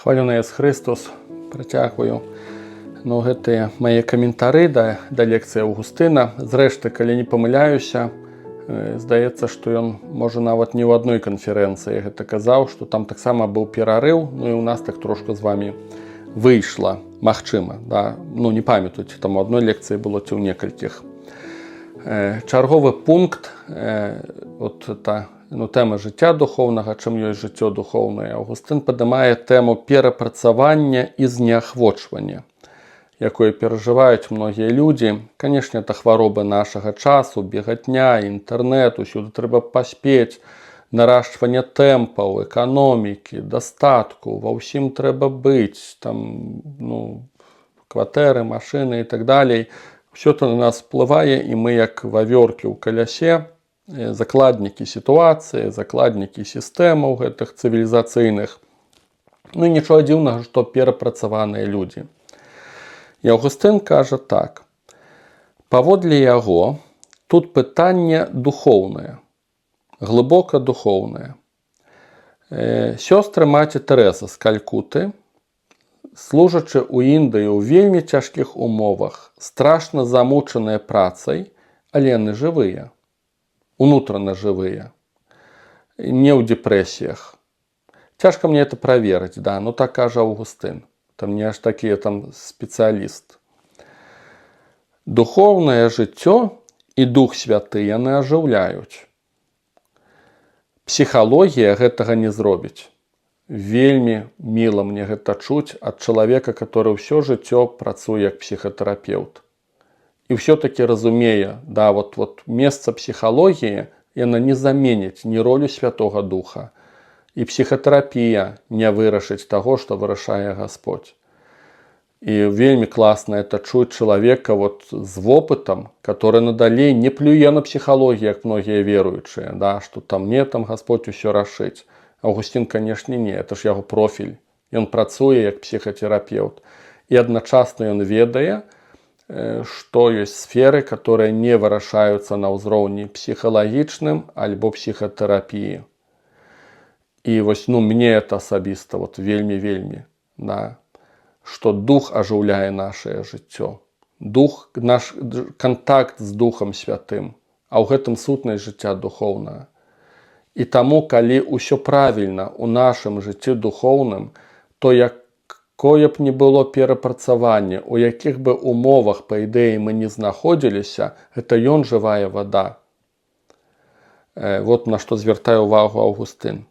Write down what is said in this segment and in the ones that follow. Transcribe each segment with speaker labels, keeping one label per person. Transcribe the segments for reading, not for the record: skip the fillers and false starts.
Speaker 1: Хвалю Ісус Христос, працягваю гэтыя мае каментары да лекцыі Аўгустына. Зрэшты, калі не памыляюся, здаецца, што ён можа нават не ў адной канферэнцыі гэта казаў, што там таксама быў перарыў, і ў нас так трошку з вамі выйшла, магчыма. Не памятаю, ці там у адной лекцыі было, ці ў некалькіх. Чарговы пункт, тэма жыцця духоўнага, чым ёсць жыццё духоўнае. Аўгустын падымае тэму перапрацавання і знеахвочвання, якое перажываюць многія людзі. Канешне, это хваробы нашага часу, бегатня, інтэрнэт, усюды трэба паспець, нарошчванне тэмпаў, эканомікі, дастатку, ва ўсім трэба быць, кватэры, машыны і так далей. Усё это на нас уплывае, і мы, як вавёркі ў калясе, закладнікі сітуацыі, закладнікі сістэмаў гэтых цывілізацыйных. Нічога дзіўнага, што перапрацаваныя людзі. І Аўгустын кажа так. Паводле яго, тут пытанне духоўнае, глыбока духоўнае. Сёстры маці Тэрэза з Калькуты, служачы ў Індыі ў вельмі цяжкіх умовах, страшна замучаныя працай, але яны жывыя. Унутрана жывыя, не ў дэпрэсіях. Цяжка мне это праверыць, так кажа Аўгустын. Там не аж такі спецыяліст. Духоўнае жыццё і Дух Святы яны ажыўляюць. Псіхалогія гэтага не зробіць. Вельмі міла мне гэта чуць ад чалавека, который ўсё жыццё працуе як псіхатэрапеўт. І ўсё-такі разумее, месца псіхалогіі яна не заменіць ні ролю Святога Духа. І псіхатэрапія не вырашыць таго, што вырашае Гасподзь. І вельмі класна это чуць чалавека з вопытам, который надалей не плюе на псіхалогію, як многія веруючыя, што там Гасподзь усё рашыць. Аўгустін, канешне, не, это ж яго профіль. Ён працуе як псіхатэрапеўт. І адначасна ён ведае, што ёсць сферы, которые не вырашаюцца на ўзроўні псіхалагічным альбо псіхатэрапіі. І мне это асабіста вельмі-вельмі, што дух ажыўляе нашае жыццё. Дух, наш кантакт з Духам Святым, а ў гэтым сутнасць жыцця духоўнага. І таму, калі ўсё правільна ў нашым жыцці духоўным, то якое б не было перапрацаванне, у якіх бы умовах, па ідэі, мы не знаходзіліся, гэта ён жывая вада. На што звяртае ўвагу Аўгустын.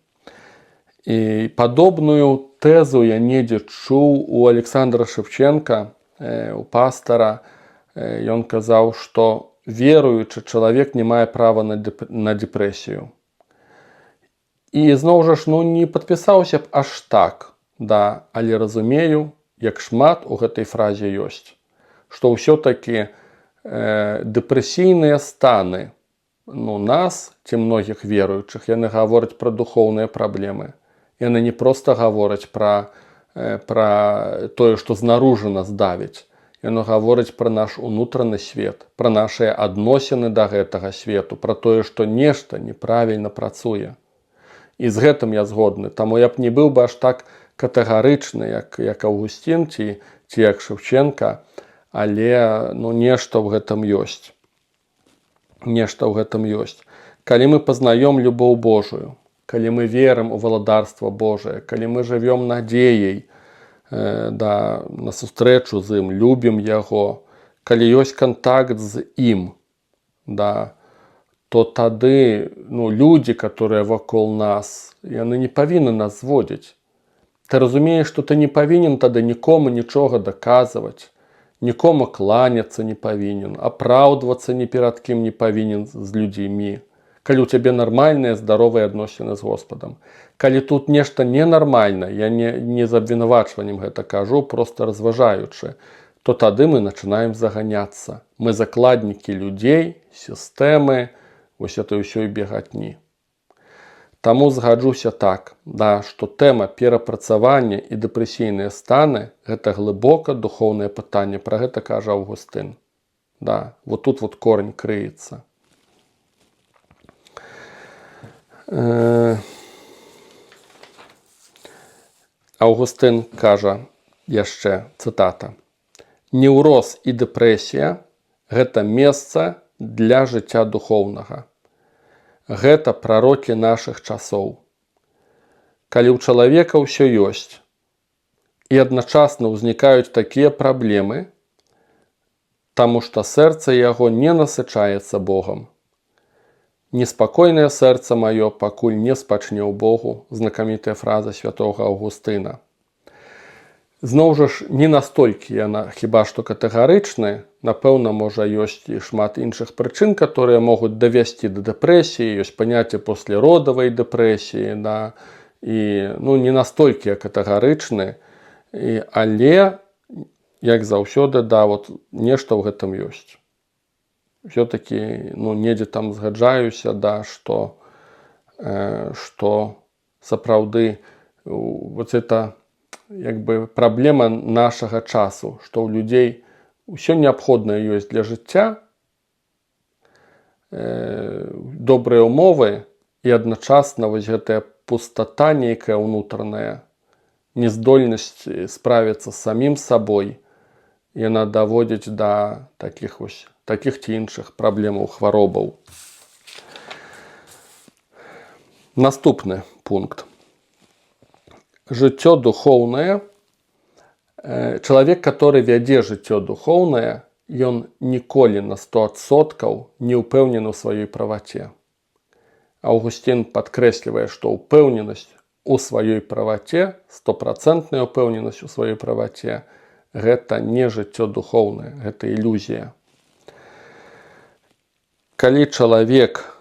Speaker 1: І падобную тэзу я недзе чуў у Александра Шевченка, у пастара. Ён казаў, што веруючы чалавек не мае права на дэпрэсію. І зноў жа не падпісаўся б аж так, але разумею, як шмат у гэтай фразе ёсць. Што ўсё-такі дэпрэсійныя станы нас, ці многіх веруючых, яны гавораць пра духоўныя праблемы. Яны не проста гавораць пра тое, што знаружы нас давіць. Яны гавораць пра наш унутраны свет, пра нашыя адносіны да гэтага свету, пра тое, што нешта неправільна працуе. І з гэтым я згодны. Таму я б не быў бы аж так катэгарычны, як Аўгустін ці як Шевченка, але нешта ў гэтым ёсць. Нешта ў гэтым ёсць. Калі мы пазнаём любоў Божую, калі мы верым у валадарства Божае, калі мы жывём надзеяй на сустрэчу з ім, любім яго, калі ёсць кантакт з ім, то тады людзі, которые вакол нас, яны не павінны нас зводзіць. Ты разумееш, што ты не павінен тады нікому нічога даказваць, нікому кланяцца не павінен, апраўдвацца ні перад кім не павінен з людзьмі. Калі ў цябе нармальныя, здаровыя адносіны з Господам. Калі тут нешта ненармальна, я не з абвінавачваннем гэта кажу, проста разважаючы, то тады мы пачынаем заганяцца. Мы закладнікі людзей, сістэмы, этой ўсёй бегатні. Таму згаджуся так, што тэма перапрацавання і дэпрэсійныя станы – гэта глыбока духоўнае пытанне, пра гэта кажа Аўгустын. Тут корань крыецца. Аўгустын кажа яшчэ, цытата: «Неўроз і дэпрэсія – гэта месца для жыцця духоўнага. Гэта прарокі нашых часоў. Калі ў чалавека ўсё ёсць, і адначасна ўзнікаюць такія праблемы, таму што сэрца яго не насычаецца Богам. Неспакойнае сэрца маё, пакуль не спачне ў Богу» – знакамітая фраза святога Аўгустына. Зноў жа ж, не настолькі яна хіба што катэгарычная. Напэўна, можа, ёсць і шмат іншых прычын, которые могуць давесці да дэпрэсіі, ёсць паняцце пасляродавай дэпрэсіі, да, і не настолькі катэгарычны, але, як заўсёды, да, нешта ў гэтым ёсць. Все-таки, недзе там згаджаюся, да, што сапраўды это праблема нашага часу, што ў людзей усё неабходнае ёсць для жыцця, добрыя ўмовы, і адначасна гэтая пустата нейкая ўнутраная, нездольнасць справіцца з самім сабой, яна даводзіць да такіх ці іншых праблемаў, хваробаў. Наступны пункт. Жыццё духоўнае. Чалавек, который вядзе жыццё духоўнае, ён ніколі на 100% не ўпэўнены ў сваёй праваце. Аўгусцін падкрэслівае, што ўпэўненасць у сваёй праваце, 100% ўпэўненасць у сваёй праваце, гэта не жыццё духоўнае, гэта ілюзія. Калі чалавек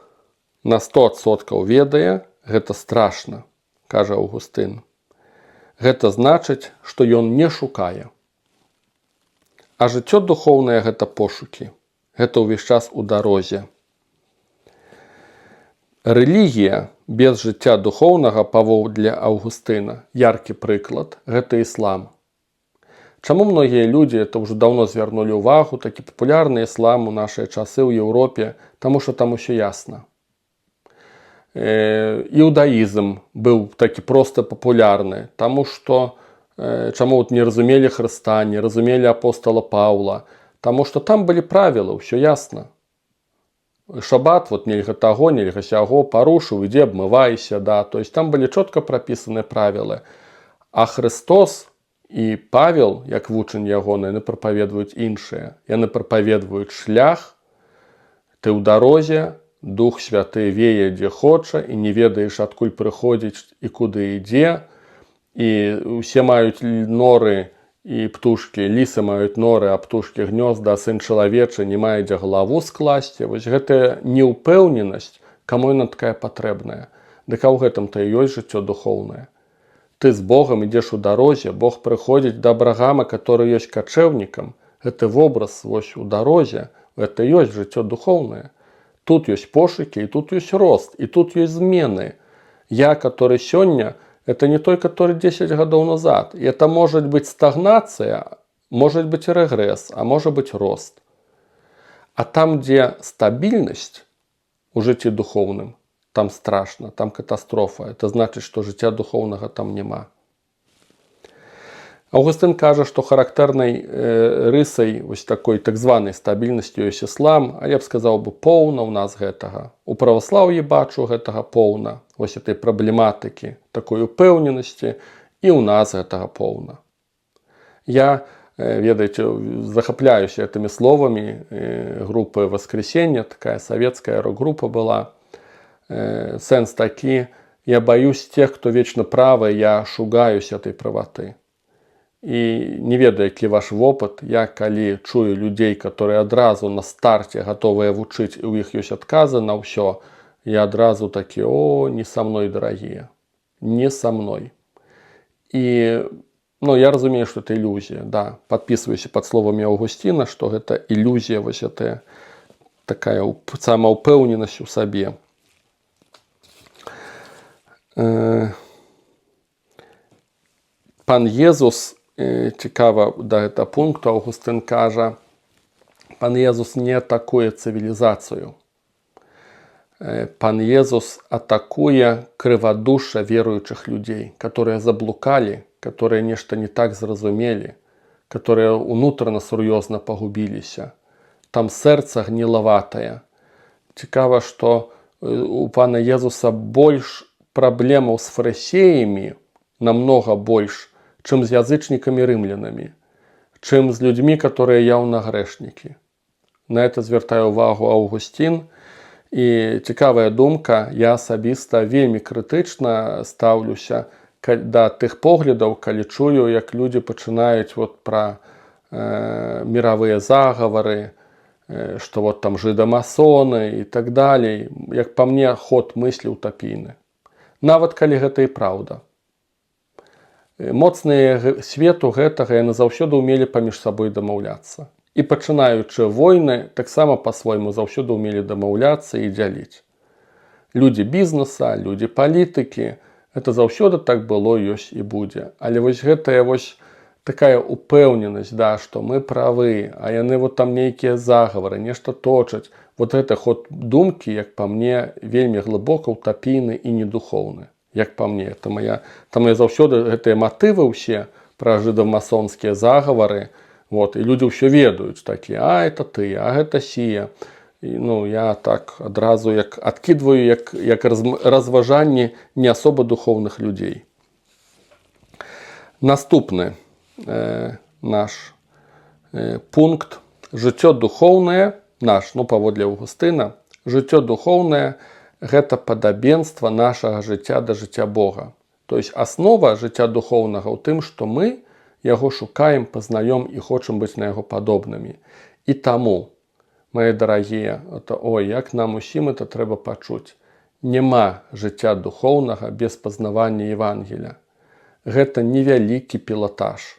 Speaker 1: на 100% ведае, гэта страшна, кажа Аўгустын. Гэта значыць, што ён не шукае. А жыццё духоўнае – гэта пошукі. Гэта ўвесь час у дарозе. Рэлігія без жыцця духоўнага, паводле Аўгустына, яркі прыклад – гэта іслам. Чаму многія людзі, это ўжо даўно звярнулі ўвагу, такі папулярны іслам у нашыя часы ў Еўропе, таму што там усё ясна. Іудаізм быў такі проста папулярны, таму што чаму не разумелі Хрыста, не разумелі апостала Паўла, таму што там былі правілы, ўсё ясна. Шабат, нельга таго, нельга сяго, парушыў, ідзі абмывайся, да, то есть там былі чётка прапісаны правілы. А Христос і Павел, як вучань ягоны, яны прапаведваюць іншыя. Яны прапаведваюць шлях, ты ў дарозе, Дух Святы вее, дзе хоча, і не ведаеш, адкуль прыходзіць і куды ідзе. І усе маюць норы і птушкі, лісы маюць норы, а птушкі гнёзда, а сын чалавечы не мае дзе галаву скласці. Вось гэтая неўпэўненасць, каму яна такая патрэбная? Дык а ў гэтым-то і ёсць жыццё духоўнае. Ты з Богам ідзеш у дарозе, Бог прыходзіць да Абрагама, который ёсць качэўнікам. Гэты вобраз вось у дарозе, гэта ёсць жыццё духоўнае. Тут ёсць пошукі, і тут ёсць рост, і тут ёсць змены. Я, который сёння, это не той, который 10 гадоў назад. И это может быть стагнация, может быть регресс, а может быть рост. А там, где стабильность у жыцці духовным, там страшно, там катастрофа. Это значит, что жыцця духовного там нема. Аўгустын кажа, што характэрнай рысай вось такой так званай стабільнасці ёсць іслам, а я б сказаў бы поўна ў нас гэтага. У праваслаўі бачу гэтага поўна, вось этой праблематыкі, такой упэўненасці, і ў нас гэтага поўна. Я, ведаеце, захапляюся гэтымі словамі групы «Воскресенье», такая савецкая рок-група была. Сэнс такі: я боюсь тех, кто вечно правы, я шугаюсь этой правоты. І не ведаю, які ваш вопыт, я калі чую людзей, которые адразу на старце гатовыя вучыць, і ў іх ёсць адказы на ўсё, я адразу такі: о, не са мной, дарагія, не са мной. І я разумею, што это ілюзія, да, падпісваюся пад словамі Аўгусціна, што гэта ілюзія, вось гэта такая самаўпэўненасць у сабе. Пан Езус, цікава да гэта пункту, Аўгустын кажа, пан Езус не атакуе цывілізацыю. Пан Езус атакуе крывадушша веруючых людзей, которые заблукалі, которые нешта не так зразумелі, которые унутрана сур'ёзна пагубіліся. Там сэрца гнілаватае. Цікава, што у пана Езуса больш праблемаў з фарысеямі, намнога больш, чым з язычнікамі рымлянамі, чым з людзьмі, которые яўна грэшнікі. На это звяртае ўвагу Аўгусцін. І цікавая думка, я асабіста вельмі крытычна стаўлюся да тых поглядаў, калі чую, як людзі пачынаюць пра міравыя загавары, што там жыдамасоны і так далей. Як па мне, ход мыслі утапійны. Нават калі гэта і праўда. Моцныя свету гэтага яны заўсёды ўмелі паміж сабой дамаўляцца. І пачынаючы войны, таксама па-свойму заўсёды ўмелі дамаўляцца і дзяліць. Людзі бізнеса, людзі палітыкі, гэта заўсёды так было, ёсць і будзе. Але гэтая такая упэўненасць, што мы правы, а яны там нейкія загавары, нешта точаць. Гэта ход думкі, як па мне, вельмі глыбока утапійны і недухоўны. Як па мне. Там я заўсёды гэтыя матывы ўсе пра жыдамасонскія загавары, і людзі ўсё ведаюць такія, а это ты, а гэта сія. Я так адразу адкідваю як разважанні не асоба духоўных людзей. Наступны наш пункт. Жыццё духоўнае, паводле Аўгустына, жыццё духоўнае – гэта падабенства нашага жыцця да жыцця Бога. То есть аснова жыцця духоўнага ў тым, што мы яго шукаем, пазнаём і хочам быць на яго падобнымі. І таму, мае дарагія, як нам усім это трэба пачуць. Няма жыцця духоўнага без пазнавання Евангелія. Гэта невялікі пілатаж.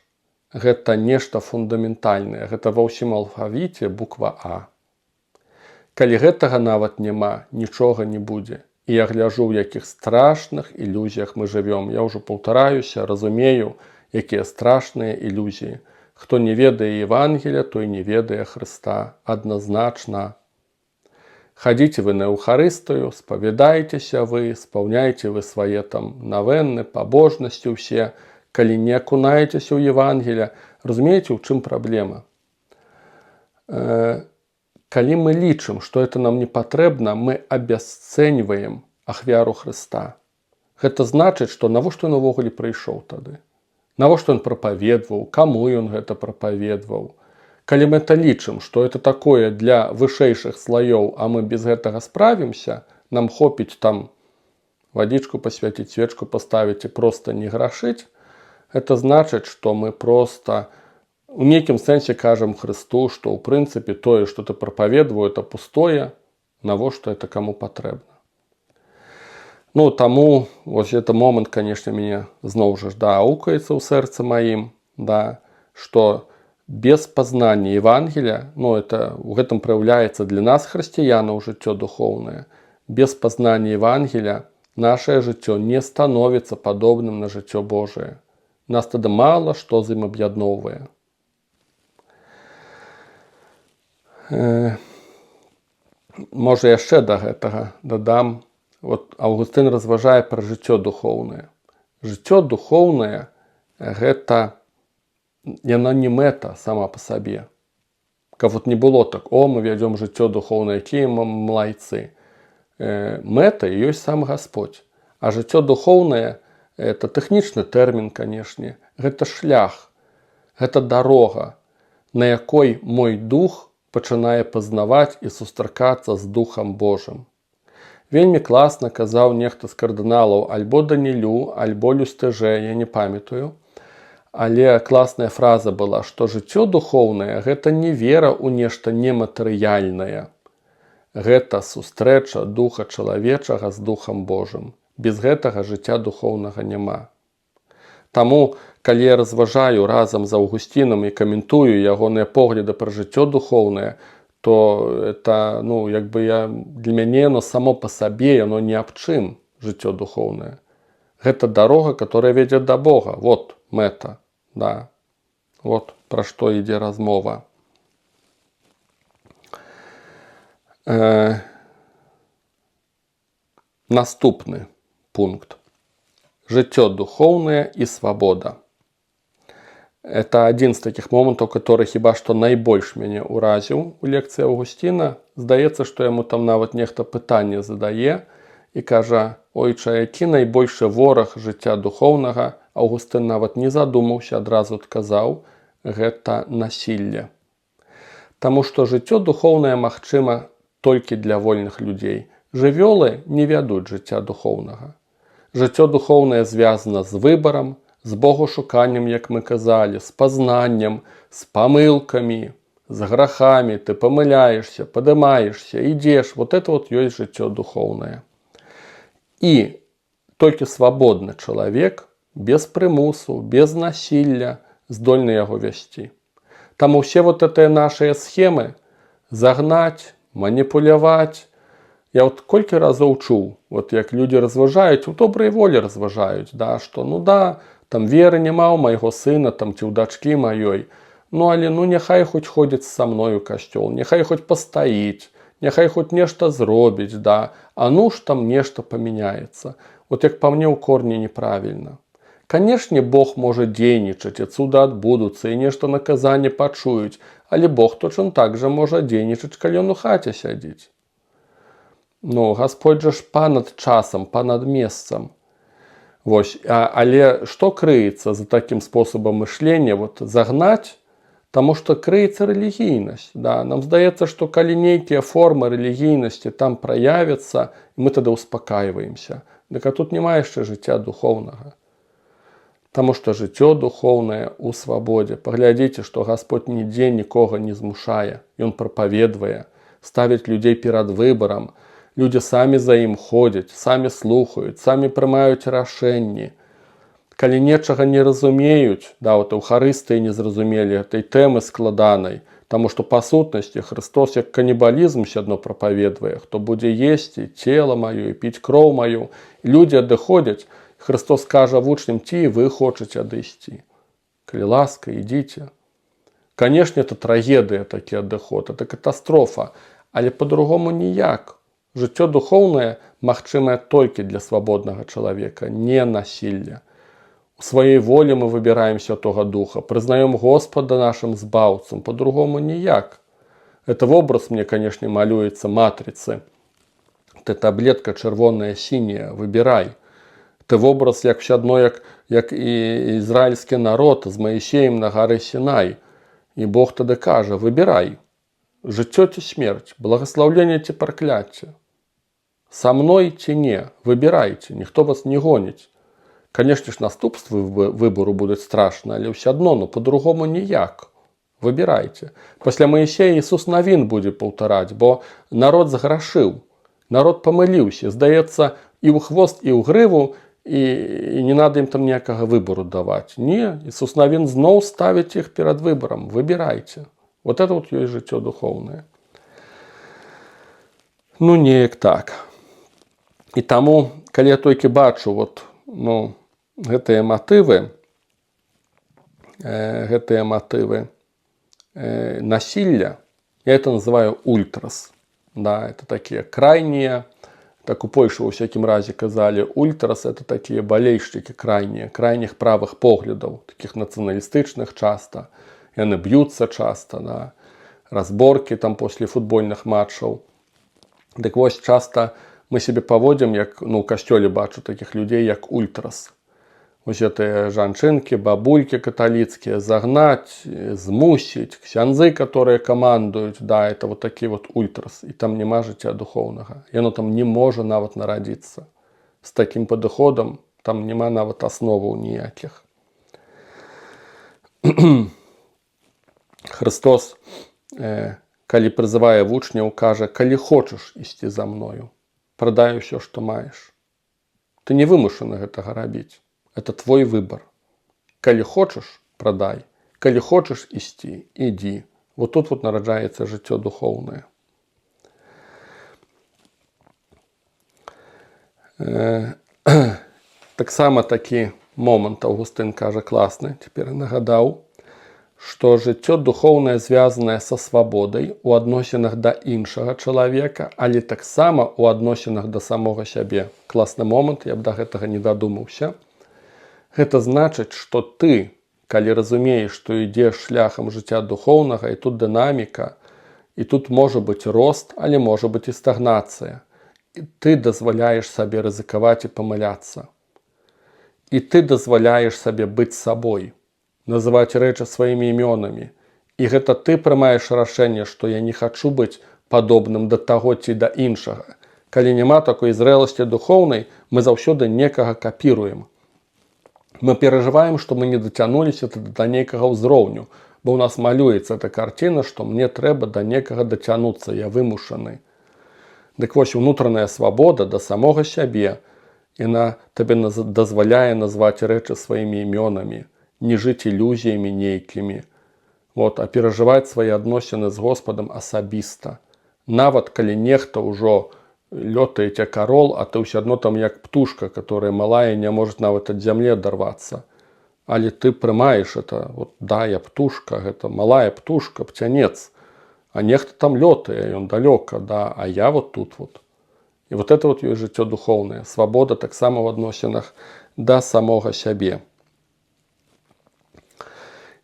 Speaker 1: Гэта нешта фундаментальнае. Гэта ва ўсім алфавіце буква А. Калі гэтага нават няма, нічога не будзе. І я гляджу, у якіх страшных ілюзіях мы жывём. Я ўжо паўтараюся, разумею, якія страшныя ілюзіі. Хто не ведае Евангелія, той не ведае Хрыста. Адназначна. Хадзіце вы на Еўхарыстыю, спавядайцеся вы, спаўняйце вы свае навенны, пабожнасці ўсе. Калі не акунаецеся ў Евангелія, разумееце, у чым праблема? Калі мы лічым, што это нам не патрэбна, мы абясцэньваем ахвяру Хрыста. Гэта значыць, што навошта ён увогуле прыйшоў тады? Навошта ён прапаведваў, каму ён гэта прапаведваў? Калі мы это лічым, што это такое для вышэйшых слаёў, а мы без гэтага справімся, нам хопіць вадзічку пасвяціць, свечку паставіць і проста не грашыць, гэта значыць, што мы проста у нейкім сэнсе кажам Хрысту, што ў прынцыпе тое, што ты прапаведваў, это пустое, навошта это каму патрэбна. Таму гэта момант, канешне, мяне зноў жа аукаецца ў сэрцы маім, што без пазнання Евангелія, у гэтым праяўляецца для нас, хрысціянаў, жыццё духоўнае. Без пазнання Евангелія нашае жыццё не становіцца падобным на жыццё Божае. Нас тады мала што з ім аб'ядноўвае. Можа, яшчэ да гэтага дадам. Аўгустын разважае пра жыццё духоўнае. Жыццё духоўнае – гэта яна не мэта сама па сабе. Каб не было так, мы вядзём жыццё духоўнае, якія мы малайцы. Мэта ёсць сам Гасподзь. А жыццё духоўнае – это тэхнічны тэрмін, канешне. Гэта шлях, гэта дарога, на якой мой дух пачынае пазнаваць і сустракацца з Духам Божым. Вельмі класна казаў нехта з кардыналаў альбо Данілю, альбо Люстыжэ, я не памятаю. Але класная фраза была, што жыццё духоўнае – гэта не вера ў нешта нематэрыяльнае. Гэта сустрэча духа чалавечага з Духам Божым. Без гэтага жыцця духоўнага няма. Таму, калі я разважаю разам з Аўгусцінам і каментую ягоныя погляды пра жыццё духоўнае, то это, для мяне само па сабе, яно ні аб чым жыццё духоўнае. Гэта дарога, которая вядзе да Бога. Вот мэта. Вот пра што ідзе размова. Наступны пункт. Жыццё духоўнае і свабода. Это один з таких момантаў, который хіба што найбольш мяне ўразіў у лекцыі Аўгусціна. Здаецца, што яму там нават нехта пытанне задае і кажа: «Ойча, які найбольшы вораг жыцця духоўнага?» Аўгустын нават не задумаўся, адразу адказаў: гэта насілле. Таму што жыццё духоўнае магчыма толькі для вольных людзей. Жывёлы не вядуць жыцця духоўнага. Жыццё духоўнае звязана з выбарам, з богушуканнем, як мы казалі, з пазнаннем, з памылкамі, з грахамі. Ты памыляешься, падымаешься, ідзеш. Вот это вот ёсць жыццё духоўнае. І толькі свабодны чалавек, без прымусу, без насілля, здольны яго весці. Таму все вот гэтыя нашыя схемы загнаць, маніпуляваць. Я вот колькі разоў чуў, вот як людзі разважаюць, у добрай волі разважаюць, да, што ну да, там веры няма ў майго сына, там ці ў дачкі маёй, ну але ну няхай хоць ходзіць са мной у касцёл, няхай хоць пастаіць, няхай хоць нешта зробіць, да, а ну ж там нешта памяняецца. Вот як па мне ў корні неправільна. Канешне, Бог можа дзейнічаць, і цуда адбудуцца, і нешта наказанне пачуюць, але Бог точно так жа можа дзейнічаць, калі ён у хаце сядзіць. Ну, Гасподь жа ж панад часам, панад месцам. Вось, але што крыецца за такім спосабам мышлення? Вот загнаць, таму што крыецца рэлігійнасць. Да? Нам здаецца, што калі нейкія формы рэлігійнасці там праявяцца, мы тады ўспакайваемся. Дык а тут няма яшчэ жыцця духоўнага. Таму што жыццё духоўнае ў свабодзе. Паглядзіце, што Гасподь нідзе нікога не змушае. Ён прапаведвае, ставіць людзей перад выбарам. Людзі самі за ім ходзяць, самі слухаюць, самі прымаюць рашэнні. Калі нечага не разумеюць, да, вот эўхарыстыі не зразумелі гэтай тэмы складанай, таму што па сутнасці Христос як канібалізм сядно прапаведвае, хто будзе есці цела маё і піць кроў маю. Людзі адыходзяць, Христос кажа вучням: ці вы хочаце адысці. Калі ласка, ідзіце. Канешне, это трагедыя такі адыход, это катастрофа, але па-другому ніяк. Жыццё духоўнае магчымае толькі для свабоднага чалавека, не насілля. У сваёй волі мы выбіраем Святога Духа, прызнаем Господа нашым збаўцам, па-другому ніяк. Это вобраз мне, канешне, малюецца матрыцы. Ты таблетка чырвоная, сіняя, выбірай. Ты вобраз як все адно, як і ізраільскі народ з Маісеем на гары Сінай. І Бог тады кажа: выбірай. Жыццё ці смерць, благаслаўленне ці пракляцце. Са мной ці не, выбірайце, ніхто вас не гоніць. Канешне ж, наступствы выбору будуць страшны, але ўсё адно, ну по-другому ніяк. Выбірайце. Пасля Маісея Ісус навін будзе паўтараць, бо народ зграшыў, народ памыліўся, здаецца, і ў хвост, і ў грыву, і не надо ім там ніякага выбору даваць. Не, Ісус навін зноў ставіць іх перад выборам. Выбірайце. Вот это вот ёсць жыццё духоўнае. Ну, неяк так. І таму, калі я толькі бачу вот, ну, гэтыя матывы насілля, я это называю ультрас. Да, это такія крайнія, так у Польшы ва ўсякім разе казалі, ультрас это такія балельшчыкі крайнія, крайніх правых поглядаў, такіх нацыяналістычных часта. Яны б'юцца часта, да, разборкі там после футбольных матчаў. Дык вось часта мы себе паводзім, як, ну, у касцёле бачу такіх людзей, як ультрас. Вось гэтыя жанчынкі, бабулькі каталіцкія, загнаць, змусіць, ксяндзы, которые камандуюць, да, это вот такі вот ультрас. І там няма жыцця духоўнага. Яно там не можа нават нарадзіцца. З такім падыходам там няма нават асноваў ніякіх. Христос, калі прызывае вучняў, кажа: калі хочаш ісці за мною, прадай усё, што маеш. Ты не вымушаны гэтага рабіць. Это твой выбор. Калі хочаш, прадай. Калі хочаш ісці, ідзі. Вот тут вот нараджаецца жыццё духоўнае. Таксама такі момант Аўгустын кажа класны, цяпер нагадаў, што жыццё духоўнае звязанае са свабодай у адносінах да іншага чалавека, але таксама у адносінах да самога сябе. Класны момант, я б да гэтага не дадумаўся. Гэта значыць, што ты калі разумееш, што ідзеш шляхам жыцця духоўнага, і тут дынаміка, і тут можа быць рост, але можа быць і стагнацыя. І ты дазваляеш сабе рызыкаваць і памыляцца. І ты дазваляеш сабе быць сабой, называць рэчы сваімі імёнамі. І гэта ты прымаеш рашэнне, што я не хачу быць падобным да таго ці да іншага. Калі няма такой зрэласці духоўнай, мы заўсёды некага капіруем. Мы перажываем, што мы не дацянуліся да нейкага ўзроўню, бо ў нас малюецца эта карціна, што мне трэба да некага дацянуцца, я вымушаны. Дык вось унутраная свабода да самога сябе, яна табе дазваляе назваць рэчы сваімі імёнамі, не жыць ілюзіямі нейкімі, а перажываць свае адносіны з Господам асабіста. Нават калі нехта ўжо лётае ця карол, а ты ўсё адно там як птушка, которая малая, не может нават ад зямлі адарвацца. Але ты прымаеш это, да, я птушка, гэта малая птушка, птянец, а нехта там лётае, ён далёка, да, а я тут. І это ёсць жыццё духоўнае, свабода таксама ў адносінах да самога сябе.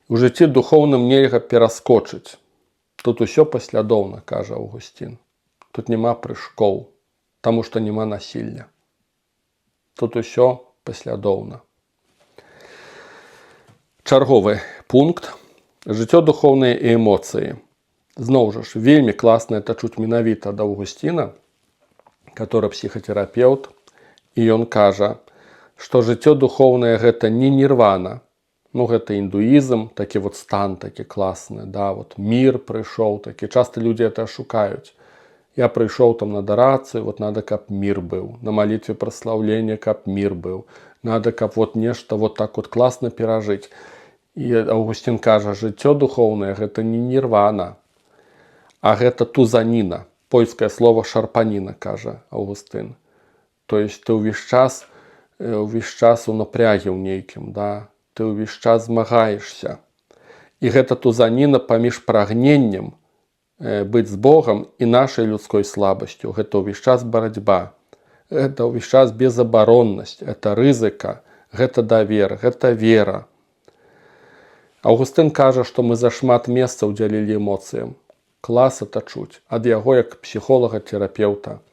Speaker 1: У жыцці духоўным нельга пераскочыць. Тут усё паслядоўна, кажа Аўгусцін. Тут няма прыжкоў, таму што няма насілля. Тут усё паслядоўна. Чарговы пункт. Жыццё духоўнае і эмоцыі. Зноў жа ж, вельмі класна это чуць менавіта ад Аўгусціна, который псіхатэрапеўт, і ён кажа, што жыццё духоўнае гэта не нірвана, гэта індуізм, такі стан такі класны, да, мір прыйшоў, такі часта людзі это шукаюць. Я прыйшоў там на дарацыю, надо, каб мір быў, на малітве праслаўлення, каб мір быў, надо, каб нешта так класна перажыць. І Аўгусцін кажа, жыццё духоўнае гэта не нірвана, а гэта тузаніна. Польскае слово шарпаніна, кажа Аўгустын. То есть ты ўвесь час у напрягі ў нейкім, да? Ты ўвесь час змагаешся. І гэта тузаніна паміж прагненнем быць з Богам і нашай людской слабасцю. Гэта ўвесь час барацьба. Гэта ўвесь час безабароннасць, гэта рызыка, гэта давер, гэта вера. Аўгустын кажа, што мы зашмат месца ўдзялілі эмоцыям. Клас это чуць, ад яго як псіхолага-тэрапеўта.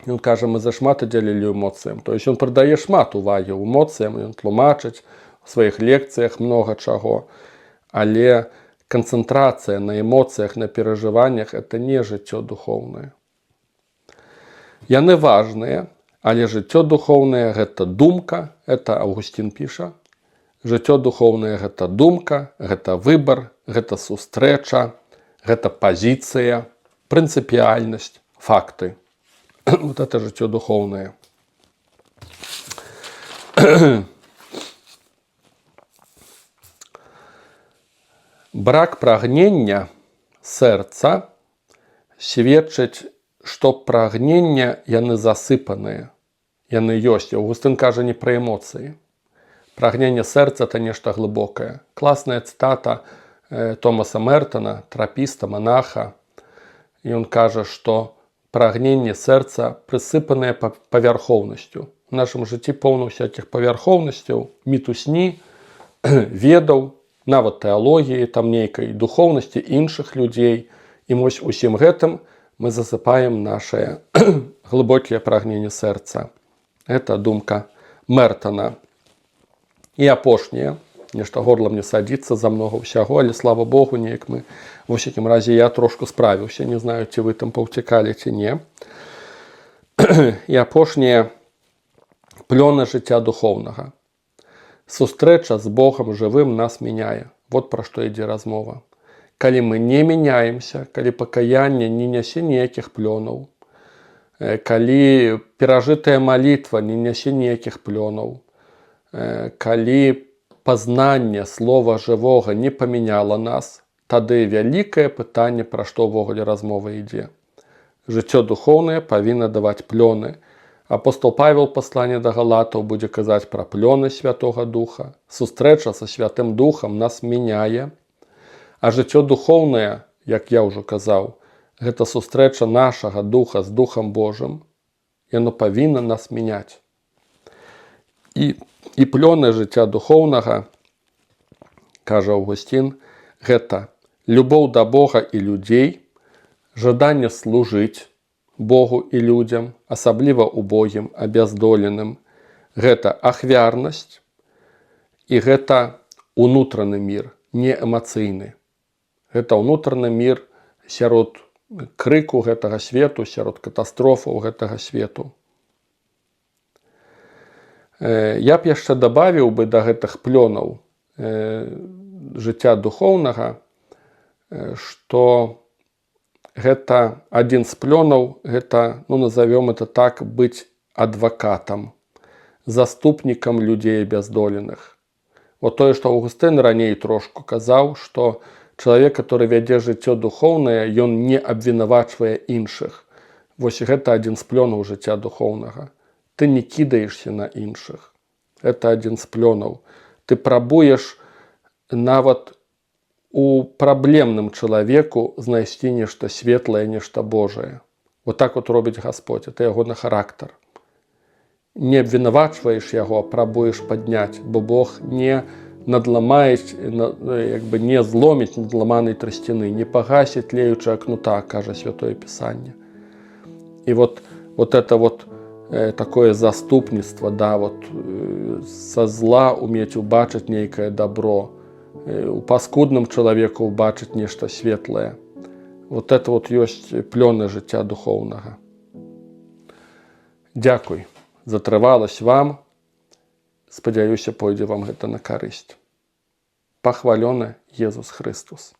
Speaker 1: Ён кажа, мы зашмат удзялілі эмоцыям. То есть ён прыдае шмат увагі эмоцыям, ён тлумачыць у сваіх лекцыях многа чаго. Але канцэнтрацыя на эмоцыях, на перажываннях – это не жыццё духоўнае. Яны важныя, але жыццё духоўнае – гэта думка, это Аўгусцін піша. Жыццё духоўнае – гэта думка, гэта выбар, гэта сустрэча, гэта пазіцыя, прынцыпіяльнасць, факты. Это жыццё духоўнае. Брак прагнення сэрца сведчыць, што прагнення яны засыпаныя. Яны ёсць. Аўгустын кажа не пра эмоцыі. Прагнення сэрца – это нешта глыбокае. Класная цытата Томаса Мертона, трапіста, манаха. Ён кажа, што прагненне сэрца прысыпанае павярхоўнасцю. У нашым жыцці поўна ўсякіх павярхоўнасцяў, мітусні, ведаў, нават тэалогіі, там нейкай духоўнасці іншых людзей. І вось усім гэтым мы засыпаем нашае глыбокія прагненне сэрца. Это думка Мертона. І апошняе. Нешта горла мне садзіцца за многа ўсяго, але слава Богу, неяк мы, ва ўсякім разе, я трошку справіўся, не знаю, ці вы там паўцікалі, ці не. І апошняе плёны жыцця духоўнага. Сустрэча з Богам жывым нас мяняе. Вот пра што ідзе размова. Калі мы не мяняемся, калі пакаянне не нясе ніякіх плёнаў, калі перажытая малітва не нясе ніякіх плёнаў, калі пазнанне слова жывога не памяняла нас, тады вялікае пытанне, пра што ўвогуле размова ідзе. Жыццё духоўнае павінна даваць плёны. Апостол Павел у пасланні да Галатаў будзе казаць пра плёны Святога Духа. Сустрэча са Святым Духам нас мяняе. А жыццё духоўнае, як я ўжо казаў, гэта сустрэча нашага духа з Духам Божым. Яно павінна нас мяняць. І плёны жыцця духоўнага кажа Аўгусцін, гэта любоў да Бога і людзей, жаданне служыць Богу і людзям, асабліва убогім, абяздоленым. Гэта ахвярнасць і гэта унутраны мір, не эмацыйны. Гэта ўнутраны мір сярод крыку гэтага свету, сярод катастрофаў гэтага свету. Я б яшчэ дабавіў бы да гэтых плёнаў жыцця духоўнага, што гэта адзін з плёнаў, гэта, назовём это так, быць адвакатам, заступнікам людзей бяздоленых. Вот тое, што Аўгустын раней трошку казаў, што чалавек, который вядзе жыццё духоўнае, ён не абвінавачвае іншых. Вось гэта адзін з плёнаў жыцця духоўнага. Ты не кідаешся на іншых. Это адзін з плёнаў. Ты прабуеш нават у праблемным чалавеку знайсці нешта светлае, нешта Божае. Вот так вот робіць Гасподзь. Это ягоны характар. Не абвінавачваеш яго, а прабуеш падняць, бо Бог не надламаюць, не зломіць надламанай трасціны, не пагасіць тлеючага кнута, кажа Святое Пісанне. І вот это вот такое заступніцтва, са зла уметь убачыць нейкае добро, у паскудным чалавеку убачыць нешта светлае. Вот это вот ёсць плёны жыцця духоўнага. Дзякуй за трываласць вам. Спадзяюся, пойдзе вам гэта на карысць. Пахвалёны Езус Христос.